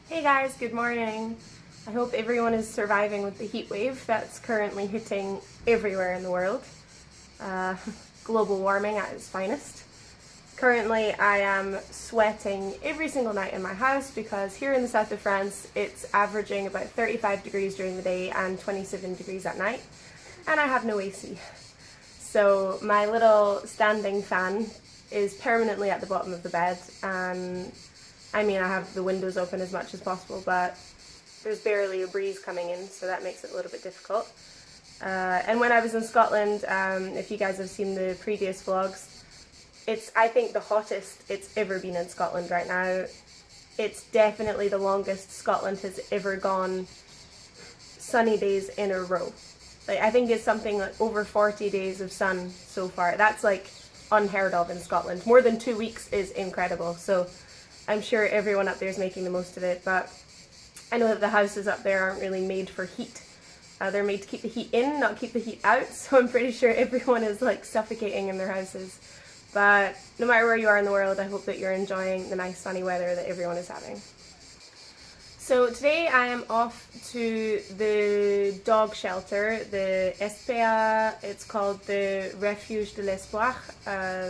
Hey guys, good morning. I hope everyone is surviving with the heat wave that's currently hitting everywhere in the world. Uh, Global warming at its finest. Currently, I am sweating every single night in my house because here in the south of France, it's averaging about 35 degrees during the day and 27 degrees at night, and I have no AC. So my little standing fan is permanently at the bottom of the bed, and I mean, I have the windows open as much as possible, but there's barely a breeze coming in, so that makes it a little bit difficult. And when I was in Scotland, if you guys have seen the previous vlogs, it's, I think, the hottest it's ever been in Scotland right now. It's definitely the longest Scotland has ever gone sunny days in a row. Like, I think it's something like over 40 days of sun so far. That's like unheard of in Scotland. More than 2 weeks is incredible. So I'm sure everyone up there is making the most of it, but I know that the houses up there aren't really made for heat. They're made to keep the heat in, not keep the heat out, so I'm pretty sure everyone is like suffocating in their houses. But no matter where you are in the world, I hope that you're enjoying the nice sunny weather that everyone is having. So today I am off to the dog shelter, the SPA, it's called the Refuge de l'Espoir,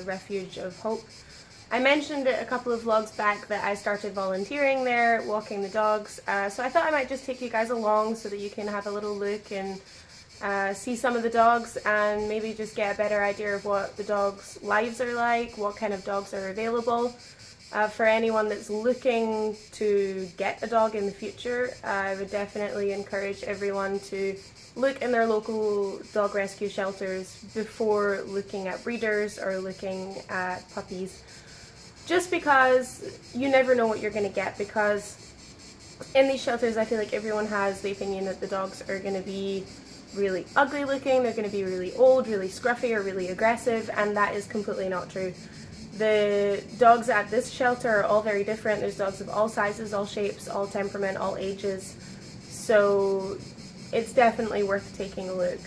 Refuge of Hope. I mentioned it a couple of vlogs back that I started volunteering there, walking the dogs, so I thought I might just take you guys along so that you can have a little look and see some of the dogs and maybe just get a better idea of what the dogs' lives are like, what kind of dogs are available. For anyone that's looking to get a dog in the future, I would definitely encourage everyone to look in their local dog rescue shelters before looking at breeders or looking at puppies. Just because you never know what you're going to get, because in these shelters I feel like everyone has the opinion that the dogs are going to be really ugly looking, they're going to be really old, really scruffy or really aggressive, and that is completely not true. The dogs at this shelter are all very different. There's dogs of all sizes, all shapes, all temperament, all ages, so it's definitely worth taking a look.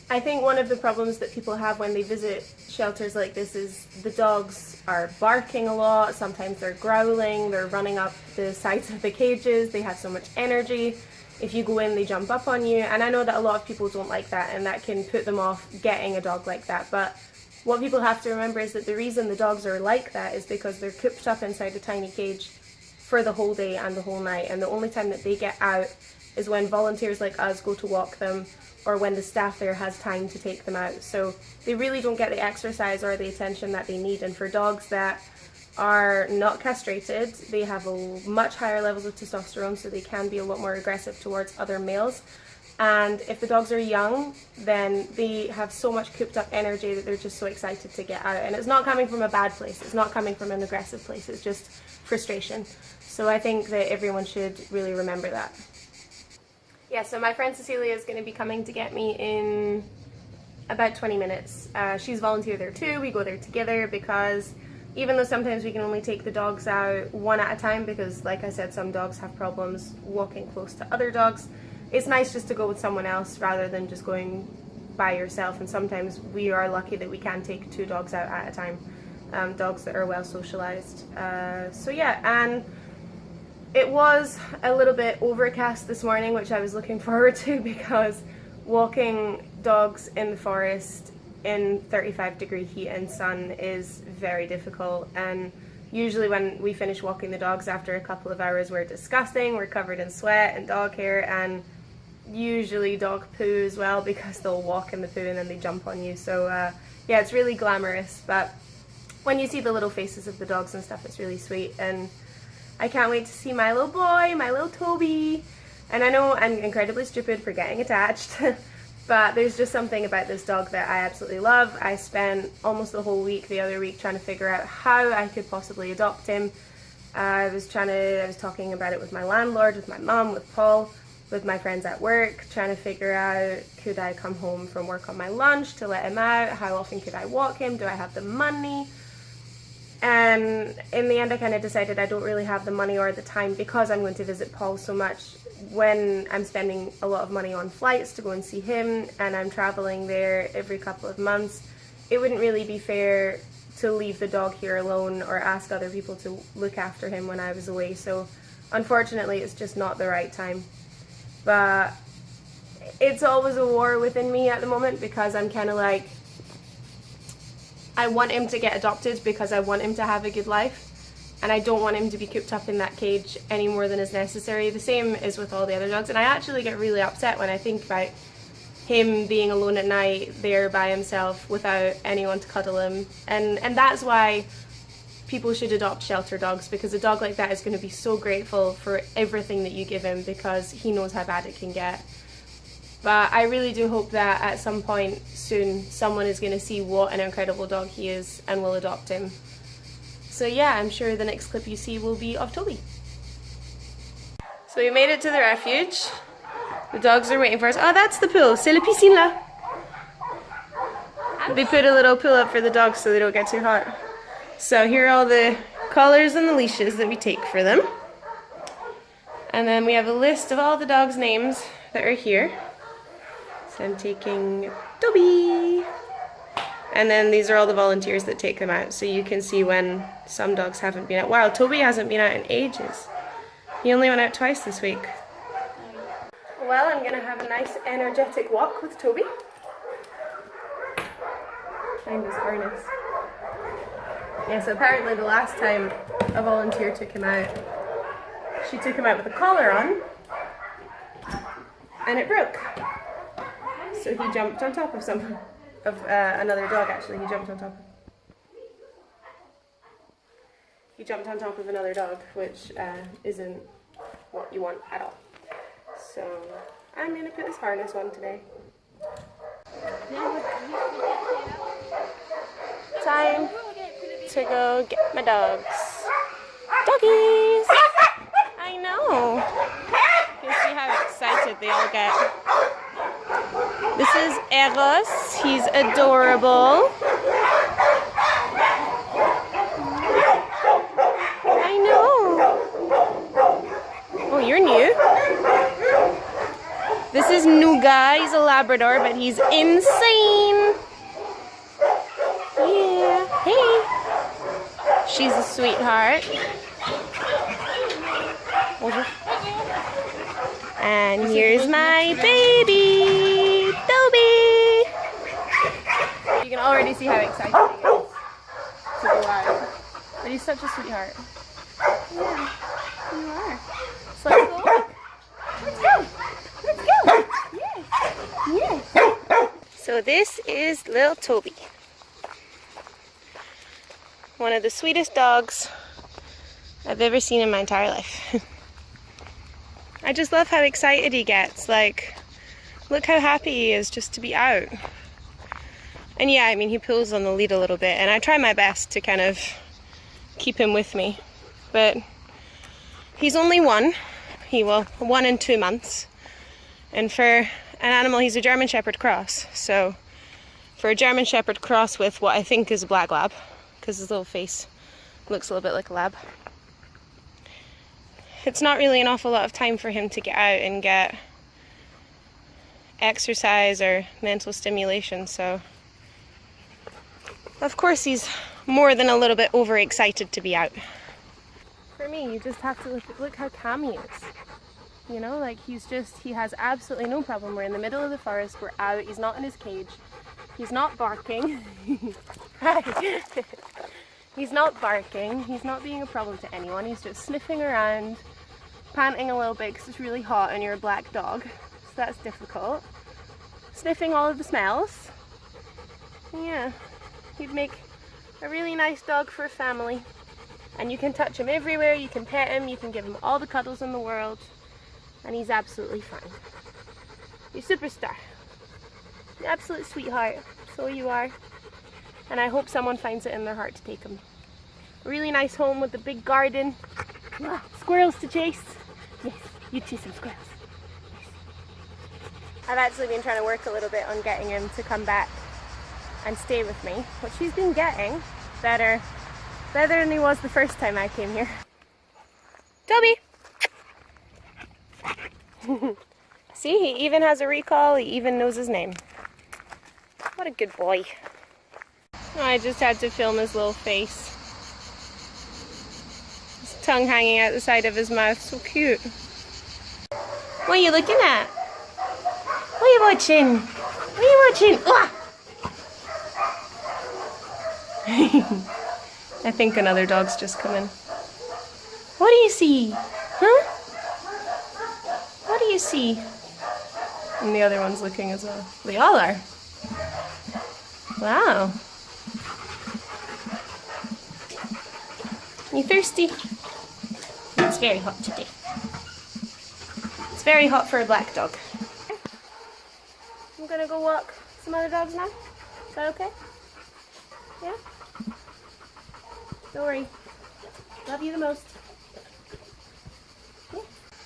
I think one of the problems that people have when they visit shelters like this is the dogs are barking a lot, sometimes they're growling, they're running up the sides of the cages, they have so much energy. If you go in, they jump up on you, and I know that a lot of people don't like that and that can put them off getting a dog like that, but what people have to remember is that the reason the dogs are like that is because they're cooped up inside a tiny cage for the whole day and the whole night, and the only time that they get out is when volunteers like us go to walk them or when the staff there has time to take them out. So they really don't get the exercise or the attention that they need, and for dogs that are not castrated, they have a much higher levels of testosterone, so they can be a lot more aggressive towards other males. And if the dogs are young, then they have so much cooped up energy that they're just so excited to get out. And it's not coming from a bad place, it's not coming from an aggressive place, it's just frustration. So I think that everyone should really remember that. Yeah, so my friend Cecilia is going to be coming to get me in about 20 minutes. She's volunteer there too. We go there together because even though sometimes we can only take the dogs out one at a time because, like I said, some dogs have problems walking close to other dogs, it's nice just to go with someone else rather than just going by yourself, and sometimes we are lucky that we can take 2 dogs out at a time, dogs that are well socialized. So yeah, and it was a little bit overcast this morning, which I was looking forward to because walking dogs in the forest in 35-degree heat and sun is very difficult, and usually when we finish walking the dogs after a couple of hours we're disgusting, we're covered in sweat and dog hair and usually dog poo as well because they'll walk in the poo and then they jump on you. So yeah, it's really glamorous, but when you see the little faces of the dogs and stuff, it's really sweet, and I can't wait to see my little boy, my little Toby. And I know I'm incredibly stupid for getting attached, but there's just something about this dog that I absolutely love. I spent almost the whole week the other week trying to figure out how I could possibly adopt him. I was talking about it with my landlord, with my mum, with Paul, with my friends at work, trying to figure out, could I come home from work on my lunch to let him out? How often could I walk him? Do I have the money? And in the end I kind of decided I don't really have the money or the time because I'm going to visit Paul so much. When I'm spending a lot of money on flights to go and see him and I'm traveling there every couple of months, it wouldn't really be fair to leave the dog here alone or ask other people to look after him when I was away. So Unfortunately, it's just not the right time. But it's always a war within me at the moment, because I'm kind of like, I want him to get adopted because I want him to have a good life, and I don't want him to be cooped up in that cage any more than is necessary. The same is with all the other dogs, and I actually get really upset when I think about him being alone at night there by himself without anyone to cuddle him, and that's why people should adopt shelter dogs, because a dog like that is going to be so grateful for everything that you give him, because he knows how bad it can get. But I really do hope that at some point soon someone is going to see what an incredible dog he is and will adopt him. So yeah, I'm sure the next clip you see will be of Toby. So we made it to the refuge. The dogs are waiting for us. Oh, that's the pool. C'est la piscine là. They put a little pool up for the dogs so they don't get too hot. So here are all the collars and the leashes that we take for them. And then we have a list of all the dogs' names that are here. So I'm taking Toby. And then these are all the volunteers that take them out, so you can see when some dogs haven't been out. Wow, Toby hasn't been out in ages. He only went out twice this week. Well, I'm going to have a nice energetic walk with Toby. Find his harness. Yeah, so apparently the last time a volunteer took him out, she took him out with a collar on, and it broke. So he jumped on top of another dog. Actually, he jumped on top of another dog, which isn't what you want at all. So I'm gonna put this harness on today. Time to go get my dogs. Doggies! I know. You can see how excited they all get. This is Eros. He's adorable. I know. Oh, you're new. This is Nuga. He's a Labrador, but he's insane. Yeah. Hey. She's a sweetheart. And here's my baby, Toby. You can already see how excited he is to go out. But he's such a sweetheart. Yeah, you are. So let's go. Let's go. Let's go. Yes. Yes. So this is little Toby. One of the sweetest dogs I've ever seen in my entire life. I just love how excited he gets. Like, look how happy he is just to be out. And yeah, I mean, he pulls on the lead a little bit, and I try my best to kind of keep him with me. But he's only one. 1 and 2 months. And for an animal, he's a German Shepherd cross. So for a German Shepherd cross with what I think is a black lab, because his little face looks a little bit like a lab, it's not really an awful lot of time for him to get out and get exercise or mental stimulation. So of course he's more than a little bit overexcited to be out. For me, you just have to look how calm he is. You know, like he has absolutely no problem. We're in the middle of the forest, we're out, he's not in his cage, he's not barking. Hi. He's not barking, he's not being a problem to anyone, he's just sniffing around, panting a little bit because it's really hot and you're a black dog, so that's difficult. Sniffing all of the smells. Yeah, he'd make a really nice dog for a family. And you can touch him everywhere, you can pet him, you can give him all the cuddles in the world, and he's absolutely fine. You're a superstar. You're an absolute sweetheart. So you are. And I hope someone finds it in their heart to take him. A really nice home with a big garden. Ah, squirrels to chase. Yes, you chase some squirrels. Yes. I've actually been trying to work a little bit on getting him to come back and stay with me, which he's been getting better than he was the first time I came here. Toby! See, he even has a recall, he even knows his name. What a good boy. I just had to film his little face. His tongue hanging out the side of his mouth. So cute. What are you looking at? What are you watching? What are you watching? I think another dog's just come in. What do you see? Huh? What do you see? And the other one's looking as well. They all are. Wow. You thirsty? It's very hot today. It's very hot for a black dog. I'm gonna go walk some other dogs now. Is that okay? Yeah? Don't worry. Love you the most. Yeah.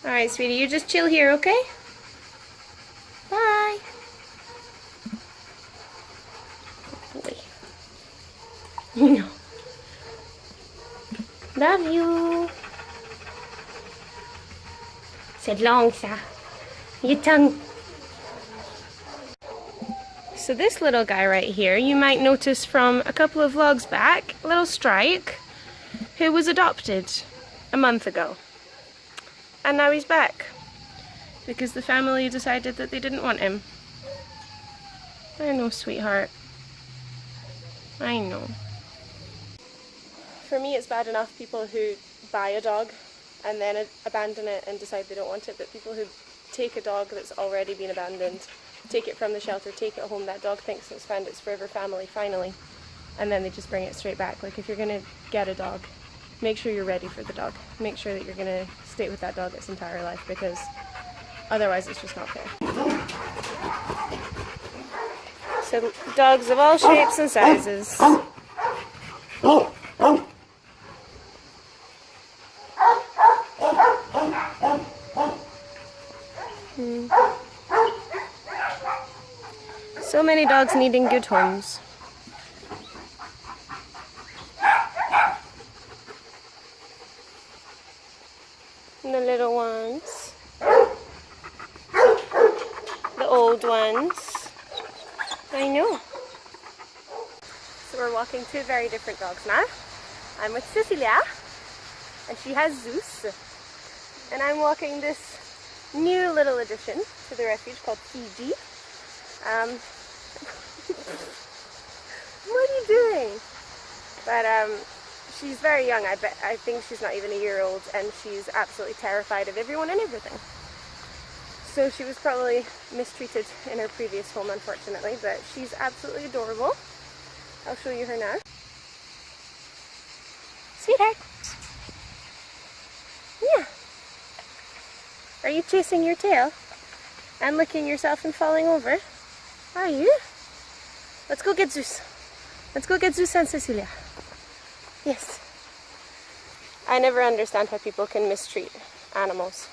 Alright, sweetie, you just chill here, okay? Bye. Boy. No. Love you. C'est long, ça. Your tongue. So this little guy right here, you might notice from a couple of vlogs back, little Strike, who was adopted a month ago. And now he's back because the family decided that they didn't want him. I know, sweetheart. I know. For me, it's bad enough people who buy a dog and then abandon it and decide they don't want it, but people who take a dog that's already been abandoned, take it from the shelter, take it home, that dog thinks it's found its forever family finally, and then they just bring it straight back. Like, if you're going to get a dog, make sure you're ready for the dog. Make sure that you're going to stay with that dog its entire life, because otherwise it's just not fair. So dogs of all shapes and sizes. So many dogs needing good homes. And the little ones. The old ones. I know. So we're walking two very different dogs now. I'm with Cecilia, and she has Zeus. And I'm walking this new little addition to the refuge called Fiji. What are you doing? But she's very young. I think she's not even a year old, and she's absolutely terrified of everyone and everything. So she was probably mistreated in her previous home, unfortunately, but she's absolutely adorable. I'll show you her now. Sweetheart. Yeah. Are you chasing your tail and licking yourself and falling over? Are you? Let's go get Zeus. Let's go get Zeus and Cecilia. Yes. I never understand how people can mistreat animals.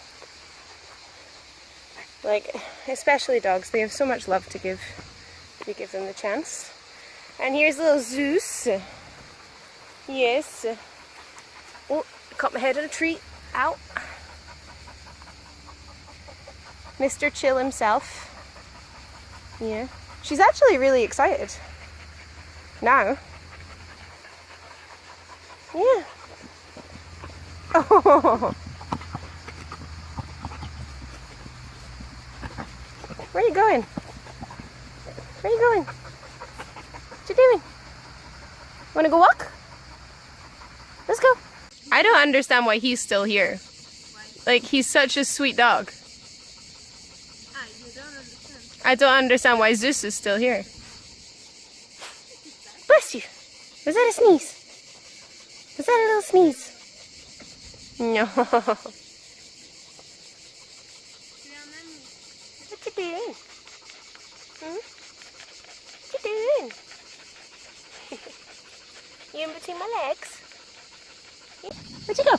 Like, especially dogs. They have so much love to give if you give them the chance. And here's little Zeus. Yes. Oh, caught my head in a tree. Ow. Mr. Chill himself. Yeah. She's actually really excited. Now. Yeah. Oh. Where are you going? Where are you going? What you doing? Want to go walk? Let's go. I don't understand why he's still here. Like, he's such a sweet dog. I don't understand why Zeus is still here. Bless you. Was that a sneeze? Was that a little sneeze? No. What you doing? Hmm? What you doing? You in between my legs? Where'd you go?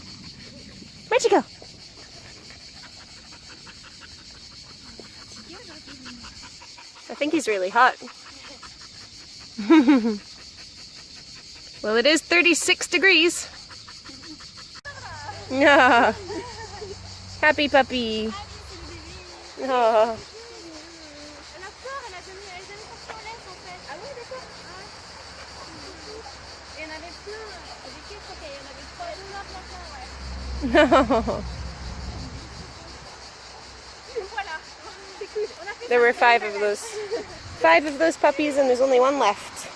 Where'd you go? I think he's really hot. Well, it is 36 degrees. Yeah. Happy puppy. Oh. No. There were 5 of those. 5 of those puppies and there's only 1 left.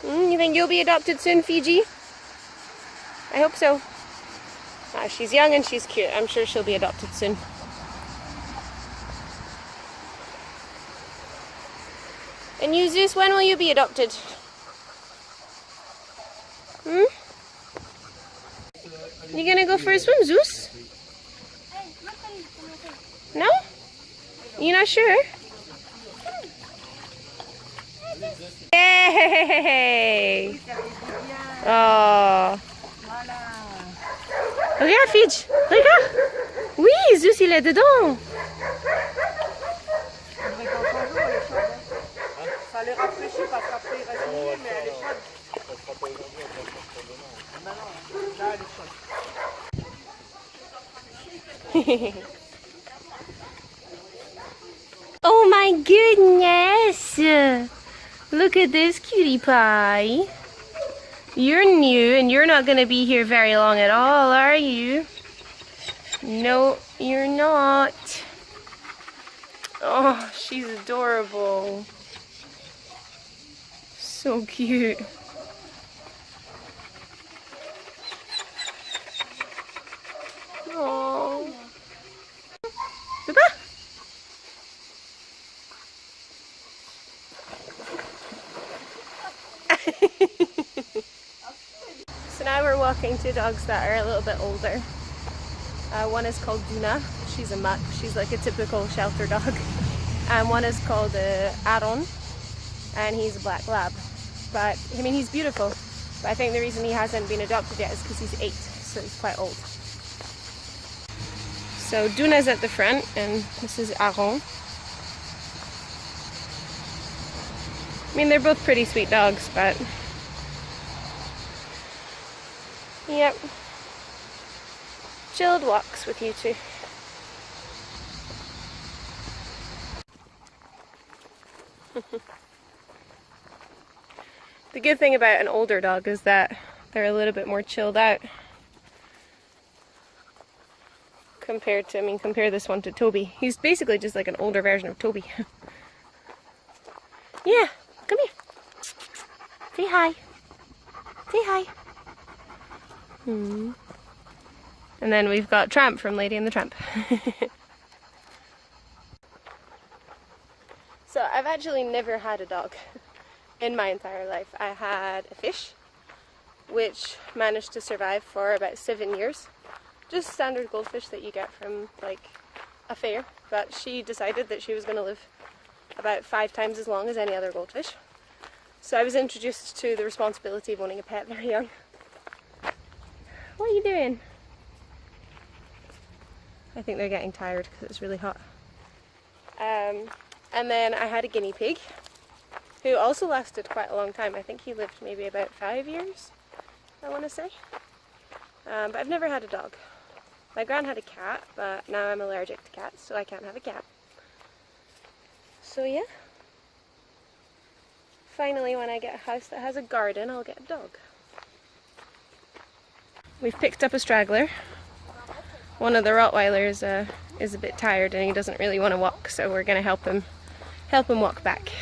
You think you'll be adopted soon, Fiji? I hope so. She's young and she's cute. I'm sure she'll be adopted soon. And you, Zeus, when will you be adopted? You gonna go for a swim, Zeus? No? You not sure? Yay! Oh! Regarde, Fidge! Regarde! Oui, Zeus, il est dedans! Ça les rafraîchit parce qu'après il reste mouillé, mais elle est chaude. Non, là elle est chaude. Oh my goodness! Look at this cutie pie. You're new and you're not going to be here very long at all, are you? No, you're not. Oh, she's adorable. So cute. Oh. Baba. So now we're walking two dogs that are a little bit older. One is called Duna. She's a mutt. She's like a typical shelter dog. And one is called Aaron, and he's a black lab. But I mean, he's beautiful. But I think the reason he hasn't been adopted yet is because he's 8, so he's quite old. So Duna's at the front, and this is Aaron. I mean, they're both pretty sweet dogs, but yep. Chilled walks with you two. The good thing about an older dog is that they're a little bit more chilled out. Compared to, I mean, compare this one to Toby. He's basically just like an older version of Toby. Yeah, come here. Say hi. Say hi. And then we've got Tramp from Lady and the Tramp. So I've actually never had a dog in my entire life. I had a fish, which managed to survive for about 7 years. Just standard goldfish that you get from like a fair, but she decided that she was going to live about 5 times as long as any other goldfish. So I was introduced to the responsibility of owning a pet very young. What are you doing? I think they're getting tired because it's really hot. And then I had a guinea pig who also lasted quite a long time. I think he lived maybe about 5 years, I want to say. But I've never had a dog. My gran had a cat, but now I'm allergic to cats, so I can't have a cat. So yeah. Finally, when I get a house that has a garden, I'll get a dog. We've picked up a straggler. One of the Rottweilers is a bit tired and he doesn't really want to walk, so we're going to help him walk back.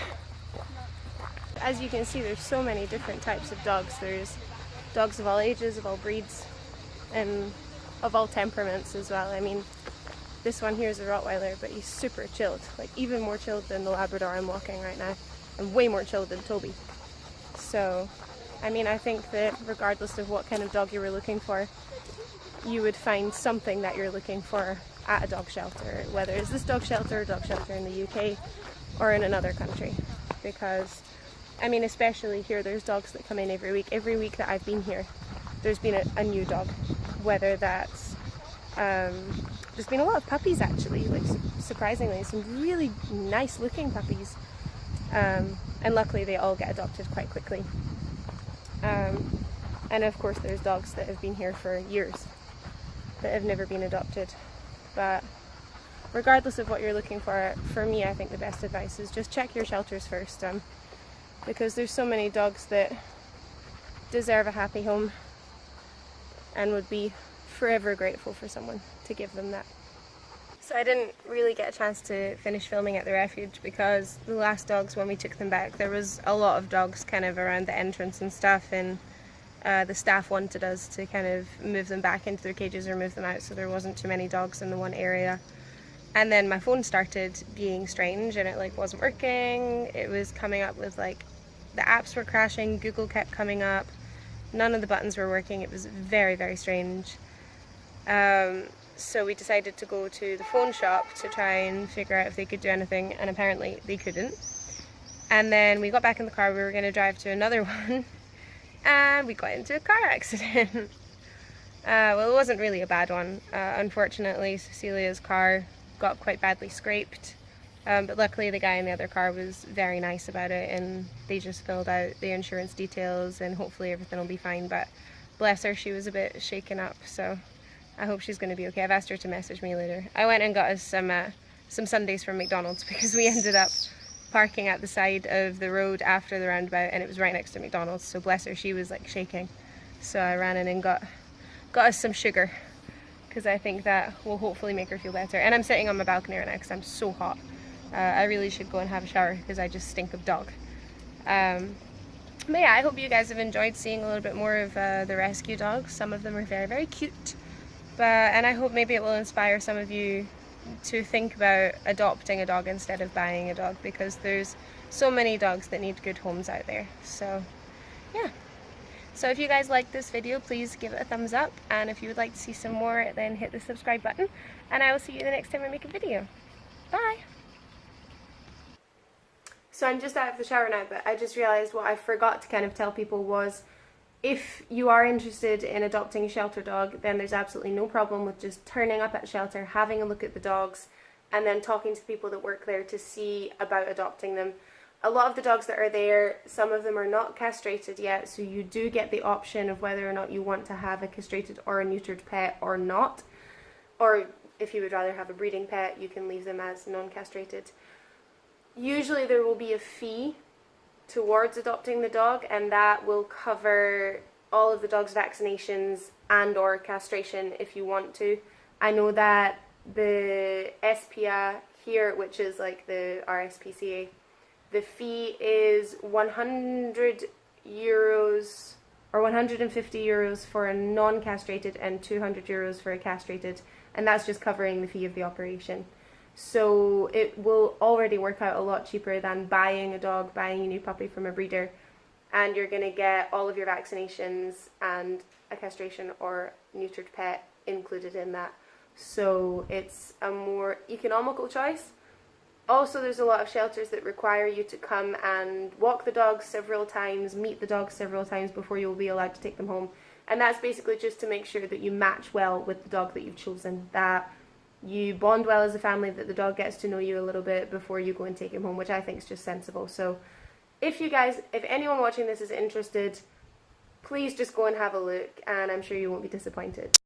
As you can see, there's so many different types of dogs. There's dogs of all ages, of all breeds, and of all temperaments as well. I mean, this one here is a Rottweiler, but he's super chilled, like even more chilled than the Labrador I'm walking right now, and way more chilled than Toby. So, I mean, I think that regardless of what kind of dog you were looking for, you would find something that you're looking for at a dog shelter, whether it's this dog shelter in the UK or in another country. Because, I mean, especially here, there's dogs that come in every week. Every week that I've been here, there's been a new dog. Whether that's, there's been a lot of puppies actually, like surprisingly, some really nice looking puppies. And luckily they all get adopted quite quickly. And of course there's dogs that have been here for years that have never been adopted. But regardless of what you're looking for me, I think the best advice is just check your shelters first, because there's so many dogs that deserve a happy home and would be forever grateful for someone to give them that. So I didn't really get a chance to finish filming at the refuge because the last dogs, when we took them back, there was a lot of dogs kind of around the entrance and stuff, and the staff wanted us to kind of move them back into their cages or move them out so there wasn't too many dogs in the one area. And then my phone started being strange and it like wasn't working. It was coming up with like the apps were crashing, Google kept coming up, none of the buttons were working. It was very, very strange. So we decided to go to the phone shop to try and figure out if they could do anything, and apparently they couldn't. And then we got back in the car, we were going to drive to another one, and we got into a car accident. Well, it wasn't really a bad one. Unfortunately, Cecilia's car got quite badly scraped, but luckily the guy in the other car was very nice about it, and they just filled out the insurance details, and hopefully everything will be fine. But bless her, she was a bit shaken up, so I hope she's going to be okay. I've asked her to message me later. I went and got us some sundaes from McDonald's because we ended up parking at the side of the road after the roundabout, and it was right next to McDonald's, so bless her, she was like shaking. So I ran in and got us some sugar because I think that will hopefully make her feel better. And I'm sitting on my balcony right now because I'm so hot. I really should go and have a shower because I just stink of dog. But yeah, I hope you guys have enjoyed seeing a little bit more of the rescue dogs. Some of them are very, very cute. And I hope maybe it will inspire some of you to think about adopting a dog instead of buying a dog, because there's so many dogs that need good homes out there. So yeah. So if you guys like this video, please give it a thumbs up, and if you would like to see some more, then hit the subscribe button, and I will see you the next time I make a video. Bye! So I'm just out of the shower now, but I just realised what I forgot to kind of tell people was, if you are interested in adopting a shelter dog, then there's absolutely no problem with just turning up at the shelter, having a look at the dogs, and then talking to the people that work there to see about adopting them. A lot of the dogs that are there, some of them are not castrated yet, so you do get the option of whether or not you want to have a castrated or a neutered pet or not. Or if you would rather have a breeding pet, you can leave them as non-castrated. Usually there will be a fee towards adopting the dog, and that will cover all of the dog's vaccinations and or castration if you want to. I know that the SPA here, which is like the RSPCA, the fee is €100 or €150 for a non-castrated and €200 for a castrated, and that's just covering the fee of the operation. So it will already work out a lot cheaper than buying a dog, buying a new puppy from a breeder, and you're going to get all of your vaccinations and a castration or neutered pet included in that. So it's a more economical choice. Also, there's a lot of shelters that require you to come and walk the dogs several times, meet the dogs several times before you'll be allowed to take them home. And that's basically just to make sure that you match well with the dog that you've chosen, that you bond well as a family, that the dog gets to know you a little bit before you go and take him home, which I think is just sensible. So if anyone watching this is interested, please just go and have a look, and I'm sure you won't be disappointed.